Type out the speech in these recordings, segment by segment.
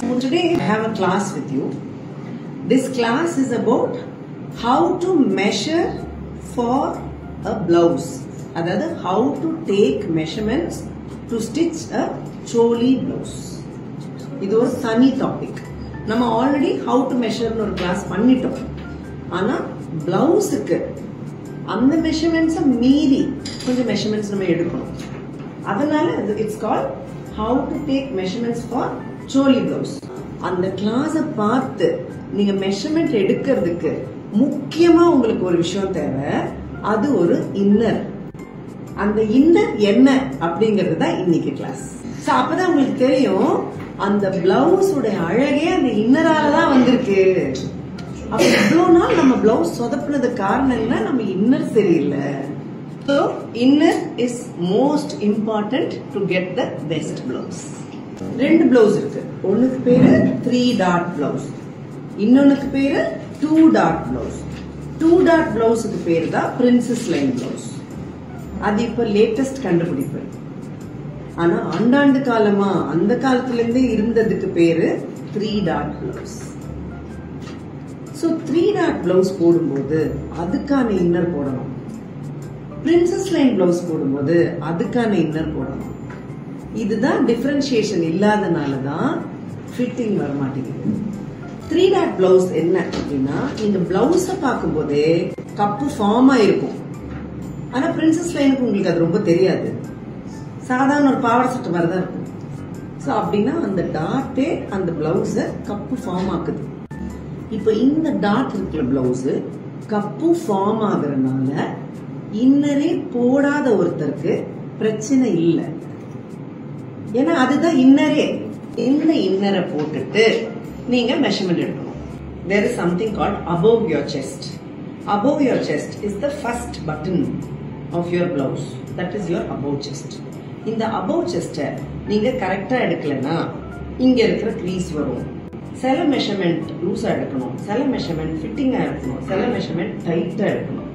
Today I have a class with you. This class is about how to measure for a blouse. That is how to take measurements to stitch a choli blouse. This is a sunny topic. We already how to measure in class pannitom. Ana blouse ku and the measurements are meaty. Konja measurements namme edukanum. Adanal it's called how to take measurements for choli blouse. And the class பார்த்து நீங்க measurement எடுக்கிறதுக்கு முக்கியமா உங்களுக்கு ஒரு விஷயம் தேவை. அது ஒரு இன்னர். அந்த இன்னர் என்ன அப்படிங்கிறது தான் இன்னைக்கு கிளாஸ். சோ அப்பதான் உங்களுக்கு தெரியும் அந்த பிளவுஸ் உடைய அழகே அந்த இன்னரால தான் வந்திருக்கு. அப்ப இவ்வளவு நாள் நம்ம பிளவுஸ் சொதப்புனது காரணம் என்ன? நம்ம இன்னர் சரியில்லை. So inner is most important to get the best blouse. ரெண்டு பிளவுஸ் இருக்கு. ஒண்ணுக்கு பேரு 3 டாட் பிளவுஸ், இன்னொன்னுக்கு பேரு 2 டாட் பிளவுஸ். 2 டாட் பிளவுஸுக்கு பேரு தான் பிரின்சஸ் லைன் பிளவுஸ். அது இப்ப லேட்டஸ்ட் கண்டுபிடிப்பு. ஆனா ஆண்டாண்டு காலமா அந்த காலத்துல இருந்தே இருந்ததுக்கு பேரு 3 dot blouse. So 3 dot blouse போடும்போது அதுக்கான இன்னர் போடணும். பிரின்சஸ் லைன் பிளவுஸ் போடும்போது அதுக்கான இன்னர் போடணும். இதுதான் டிஃபரன்ஷியேஷன் இல்லாதனாலதான் ஃபிட்டிங் வர மாட்டேங்குது. 3 டாட் பிளவுஸ் என்ன அப்படின்னா, நீங்க பிளவுஸ பார்க்கும் போதே கப்பு ஃபார்ம் ஆயிருக்கும். ஆனா பிரின்சஸ் லைனுக்கு உங்களுக்கு அது ரொம்ப தெரியாது. சாதாரண ஒரு பாவாடை சட்டை மாதிரிதான் இருக்கும். சோ அப்படின்னா அந்த டாட்டே அந்த பிளவுஸ கப்பு ஃபார்ம் ஆக்குது. இப்ப இந்த டாட் இருக்கிற பிளவுஸ் கப்பு ஃபார்ம் ஆகுறதுனால இன்னரே போடாத ஒருத்தருக்கு பிரச்சனை இல்லை. ஏன்னா அதுதான் இன்னரே. இந்த இன்னரை போட்டுட்டு நீங்க மெஷர்மெண்ட் எடுக்கணும். There is something called above your chest. Above your chest is the first button of your blouse. That is your above chest. இந்த above chest நீங்க கரெக்டா எடுக்கலனா இங்க இருக்கிற crease வரும். சில மெஷர்மெண்ட் லூஸா எடுக்கணும், சில மெஷர்மெண்ட் ஃபிட்டிங்கா எடுக்கணும், சில மெஷர்மெண்ட் டைட்டா எடுக்கணும்.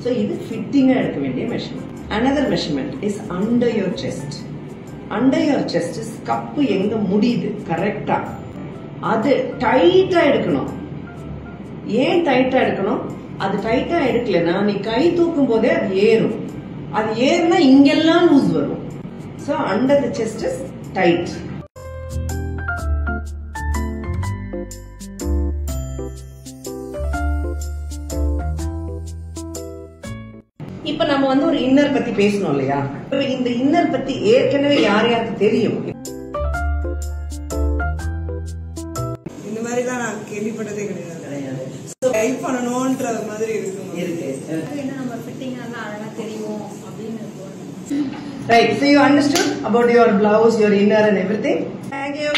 So இது ஃபிட்டிங்கா எடுக்க வேண்டிய measurement. Another measurement is under your chest. Under your chest is cup எங்க முடியுது கரெக்டா அது டைட்டா எடுக்கணும். ஏன் டைட்டா எடுக்கணும்? அது டைட்டா எடுக்கலனா நீ கை தூக்கும் போதே அது ஏறும். அது ஏறினா இங்கெல்லாம் லூஸ் வரும். So under the chest is tight. இப்ப நம்ம ஒரு இன்னர் பத்தி பேசணும் இல்லையா? இந்த இன்னர் பத்தி ஏற்கனவே யார் யாருக்கு தெரியும்? இந்த மாதிரி தான் நான் கேள்விப்பட்டதே கிடையாது. டைப் பண்ணணும்ன்ற மாதிரி இருக்கு. நம்ம ஃபிட்டிங் எல்லாம் அழகா தெரியும் அப்படின்னு. Right, so you understood about your blouse, your inner and everything? Thank you.